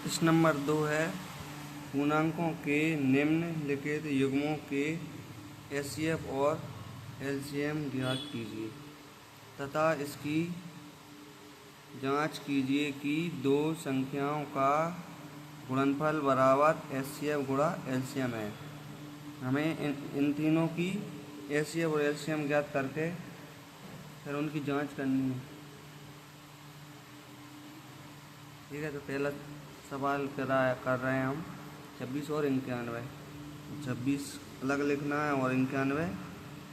इस नंबर 2 है, पूर्णांकों के निम्नलिखित युग्मों के एचसीएफ और एलसीएम ज्ञात कीजिए तथा इसकी जांच कीजिए कि दो संख्याओं का गुणनफल बराबर एचसीएफ गुणा एलसीएम है। हमें इन तीनों की एचसीएफ और एलसीएम ज्ञात करके फिर उनकी जांच करनी है। ठीक है, तो पहला सवाल कर रहे हैं हम 26 और 91। 26 अलग लिखना है और 91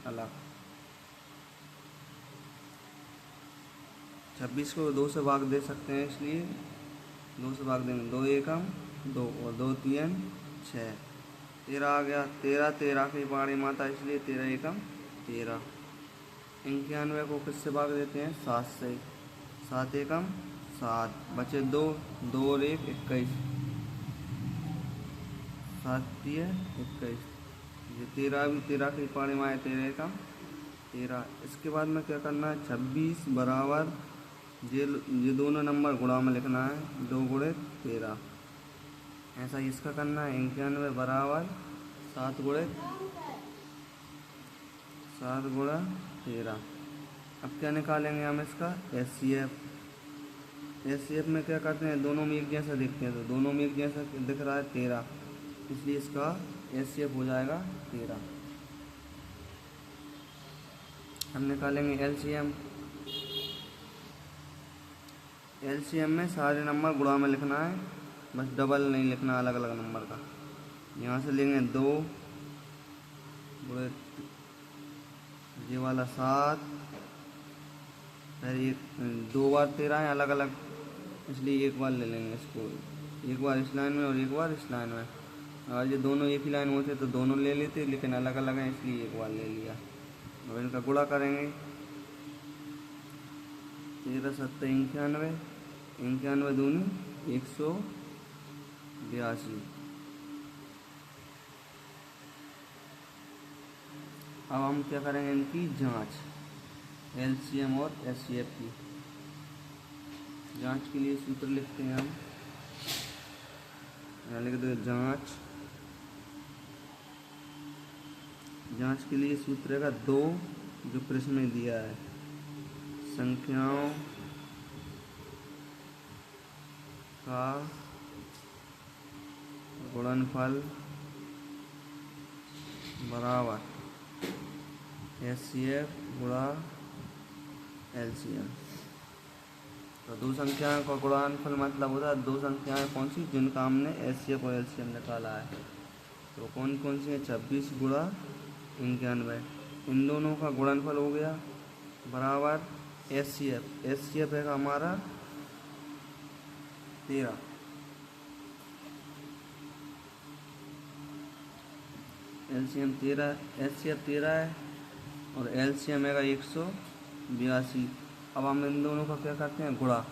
अलग। 26 को 2 से भाग दे सकते हैं, इसलिए 2 से भाग देंगे। 2 एकम 2 और 2 तीन 6। 13 आ गया। 13 13 की पाड़ी माता, इसलिए 13 एकम 13। 91 को किससे भाग देते हैं? 7 से। 7 एकम 7, बचे 2, 2 और 1 21। 7 3 21। ये 13 भी 13 की पाड़ी में आए, 13 एकम 13। इसके बाद में क्या करना है? 26 बराबर ये दोनों नंबर गुणा में लिखना है, 2 गुणे 13। ऐसा ही इसका करना है। 91 बराबर 7 गुणे 13। अब क्या निकालेंगे हम इसका? एचसीएफ। एचसीएफ में क्या करते हैं? दोनों में एक जैसा दिखते हैं, तो दोनों में एक जैसा दिख रहा है 13, इसलिए इसका एचसीएफ हो जाएगा 13। हम निकालेंगे एलसीएम। एलसीएम में सारे नंबर गुणा में लिखना है, बस डबल नहीं लिखना अलग अलग नंबर का। यहाँ से लेंगे 2 गुणे ये वाला 7, फिर एक 2 बार 13 है अलग अलग, इसलिए एक बार ले लेंगे इसको। एक बार इस लाइन में और एक बार इस लाइन में। और ये दोनों एक ही लाइन में होते तो दोनों ले लेते, लेकिन अलग अलग हैं इसलिए एक बार ले लिया। और इनका गुणा करेंगे। 13 7 91, 91 दूनी 182। अब हम क्या करेंगे? इनकी जांच, एलसीएम और एचसीएफ की जांच के लिए सूत्र लिखते हैं हम। यहाँ लिख दो जांच। जांच के लिए सूत्र का 2 जो प्रश्न में दिया है, संख्याओं का गुणनफल बराबर एचसीएफ गुणा एलसीएम। तो दो संख्याओं का गुणनफल मतलब होता है दो संख्याएं कौन सी जिनका हमने एचसीएफ और एलसीएम निकाला है। तो कौन कौन सी है? 26 गुणा 91, इन दोनों का गुणनफल हो गया बराबर एचसीएफ। एचसीएफ है हमारा 13। एलसीएम 13, एचसीएफ 13 है और एलसीएम है 182। अब हम इन दोनों का क्या करते हैं? गुणा।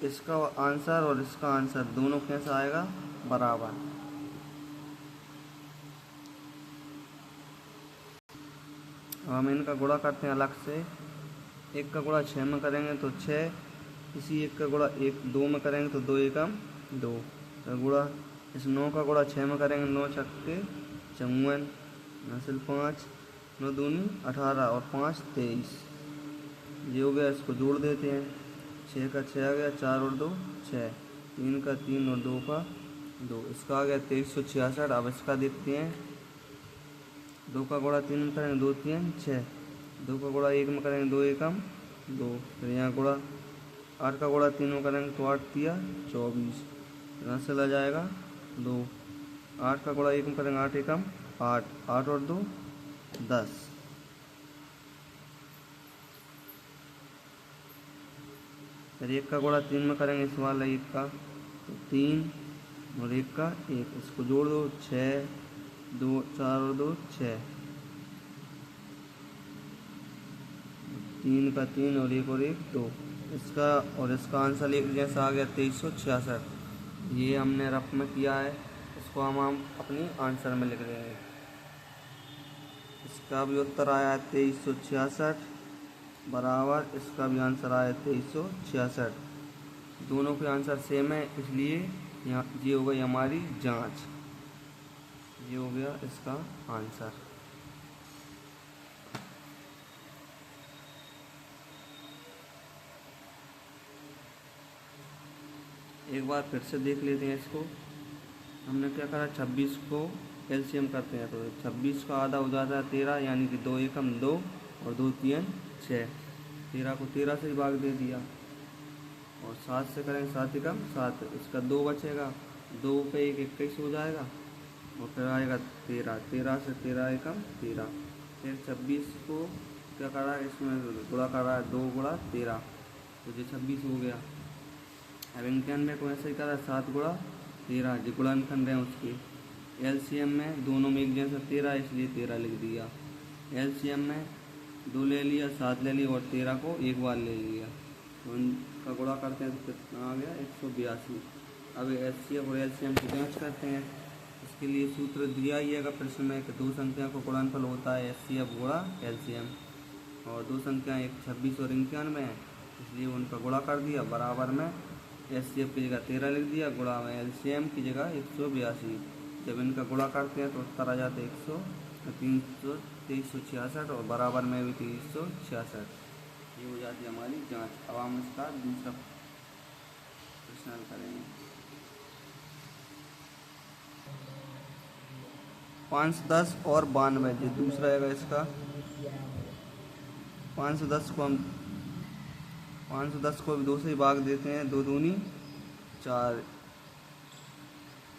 इसका आंसर और इसका आंसर दोनों कैसा आएगा? बराबर। अब हम इनका गुणा करते हैं अलग से। 1 का गुणा 6 में करेंगे तो 6, इसी 1 का गुणा 2 में करेंगे तो 2 एकम 2। तो गुणा इस 9 का गुणा 6 में करेंगे, 9 छक्के 54, हासिल 5, 9 दूनी 18 और 5 23। ये हो गया, इसको जोड़ देते हैं। 6 का 6 आ गया, 4 और 2 6, 3 का 3 और 2 का 2, इसका आ गया 2366। अब इसका देखते हैं। 2 का गुणा 3 में करेंगे 2 3 6, 2 का गुणा 1 में करेंगे 2 एकम 2, फिर यहाँ गुणा 8 का गुणा 3 में करेंगे तो 8 3 24, यहाँ से ला जाएगा 2। 8 का गुणा 1 में करेंगे 8 एकम 8, 8 और 2 10। फिर 1 का गुणा 3 में करेंगे इस वाला 1 का तो 3 और 1 का 1, इसको जोड़ दो 6, 2 4 और 2 6, 3 का 3 और 1 और 1 2। इसका और इसका आंसर एक जैसा आ गया 2366। ये हमने रफ में किया है, इसको हम अपनी आंसर में लिख देंगे। इसका भी उत्तर आया है 2366 बराबर, इसका भी आंसर आया 2366। दोनों के आंसर सेम है, इसलिए यहाँ ये हो गई हमारी जांच। ये हो गया इसका आंसर। एक बार फिर से देख लेते हैं इसको। हमने क्या करा, 26 को एलसीएम करते हैं तो 26 का आधा हो जाता है 13, यानी कि 2 एकम 2 और 2 तीन 6। 13 को 13 से भाग दे दिया और 7 से करेंगे 7 एकम 7, इसका 2 बचेगा, 2 पे 1 21 हो जाएगा और फिर आएगा 13, 13 से 13 एकम 13। फिर 26 को क्या कर रहा है, इसमें गुणा कर रहा है 2 गुणा 13, तो ये 26 हो गया। अब 91 को ऐसे ही करा 7 गुणा 13, जो गुणनखंड है उसके। एलसीएम में दोनों में एक जैसा 13 इसलिए 13 लिख दिया। एलसीएम में 2 ले लिया, 7 ले लिया और 13 को एक बार ले लिया, तो उनका गुणा करते हैं तो कितना आ गया 182। अब एचसीएफ और एलसीएम की जांच करते हैं। इसके लिए सूत्र दिया ही है प्रश्न में कि 2 संख्या को गुणनफल होता है एचसीएफ गुणा एलसीएम, और 2 संख्याएँ एक 26 और 91 है, इसलिए उनका गुणा कर दिया। बराबर में एचसीएफ की जगह 13 लिख दिया, गुणा में एलसीएम की जगह 182। जब इनका गुणा करते हैं तो उत्तर आ जाते 2366 और बराबर में भी 366। ये हो जाती है हमारी जांच। अब हम इसका दूसरा प्रश्न हल करेंगे। 510 और 92, जो दूसरा रहेगा इसका। 510 को हम 510 को भी 2 से ही भाग देते हैं, 2 दूनी 4,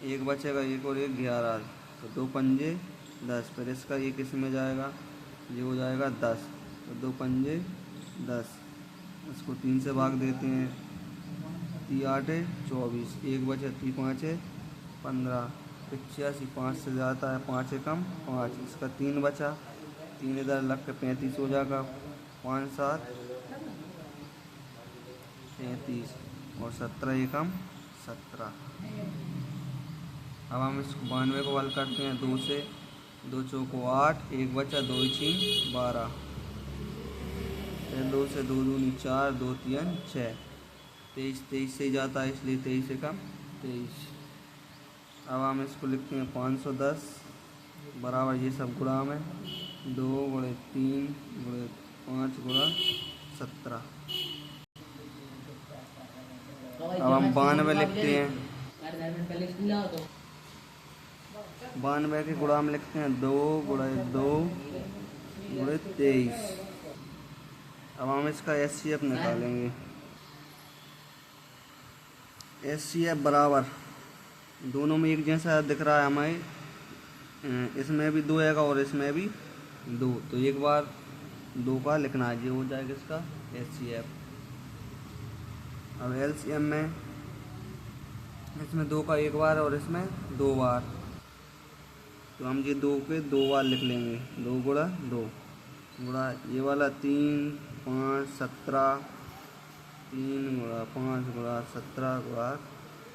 1 बचेगा 1 और 1 11, तो 2 पंजे 10। फिर इसका 1 इसमें जाएगा, ये हो जाएगा 10, तो 2 पंजे 10। इसको 3 से भाग देते हैं, 3 8 24, 1 बचे 3 5 15, 85, 5 से जाता है 5 एकम 5, इसका 3 बचा, 3 इधर लग के 35 हो जाएगा, 5 7 33 और 17 एकम 17। अब हम इसको 92 को हल करते हैं 2 से, 2 चौको 8, 1 बचा 2 3 12, फिर 2 से 2 दूनी 4, 2 3 6, 23 23 से ही जाता है इसलिए 23 एकम 23। अब हम इसको लिखते हैं 510 बराबर ये सब गुणा में 2 गुणे 3 गुणे 5 गुणा 17। अब हम 92 लिखते हैं, 92 के गुणा में लिखते हैं 2 गुणे 2 गुणे 23। अब हम इसका एचसीएफ निकालेंगे। एचसीएफ बराबर, दोनों में एक जैसा दिख रहा है हमें, इसमें भी 2 आएगा और इसमें भी 2, तो एक बार 2 का लिखना है, ये हो जाएगा इसका एचसीएफ। अब एलसीएम में इसमें 2 का एक बार और इसमें 2 बार, तो हम ये 2 के 2 बार लिख लेंगे, 2 गुणा 2 गुणा ये वाला 3 5 17, 3 गुणा 5 गुणा 17 गुणा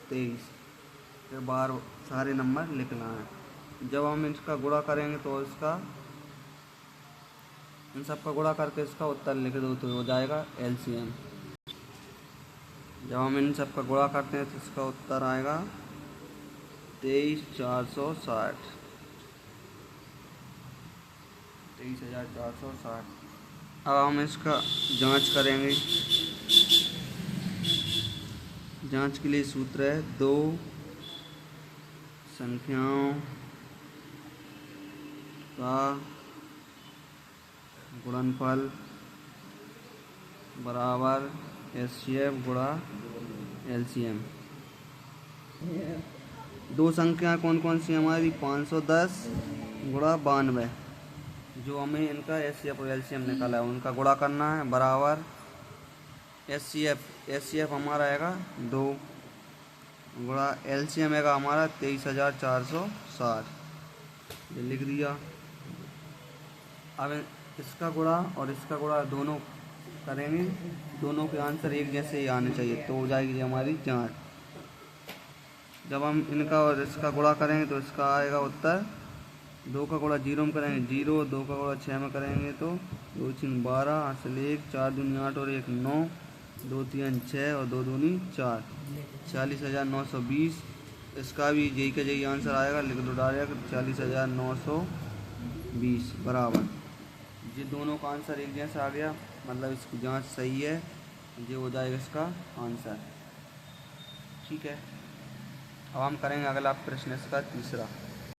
23 के बार सारे नंबर लिखना है। जब हम इसका गुणा करेंगे तो इसका इन सब का गुणा करके इसका उत्तर लिख दो तो हो जाएगा एलसीएम। जब हम इन सब का गुणा करते हैं तो इसका उत्तर आएगा 23460, 23460। अब हम इसका जांच करेंगे। जांच के लिए सूत्र है 2 संख्याओं का गुणनफल बराबर एचसीएफ गुणा एलसीएम। 2 संख्या कौन कौन सी हमारी, 510 गुणा 92, जो हमें इनका एचसीएफ और एलसीएम निकाला है उनका गुणा करना है, बराबर एचसीएफ हमारा आएगा 2 गुणा एलसीएम आएगा हमारा 23460, ये लिख दिया। अब इसका गुणा और इसका गुणा दोनों करेंगे, दोनों के आंसर एक जैसे ही आने चाहिए, तो हो जाएगी हमारी जांच। जब हम इनका और इसका गुणा करेंगे तो इसका आएगा उत्तर, 2 का गुणा 0 में करेंगे 0, 2 का गुणा 6 में करेंगे तो 2 3 12, हासिल 1, 4 दूनी 8 और 1 9, दो तीन 6 और दो दूनी 4, 40,920। इसका भी यही का यही आंसर आएगा, लिख दो डायरेक्ट 40,920 बराबर। ये दोनों का आंसर एक जैसा आ गया, मतलब इसकी जांच सही है, ये हो जाएगा इसका आंसर। ठीक है, अब हम करेंगे अगला प्रश्न इसका तीसरा।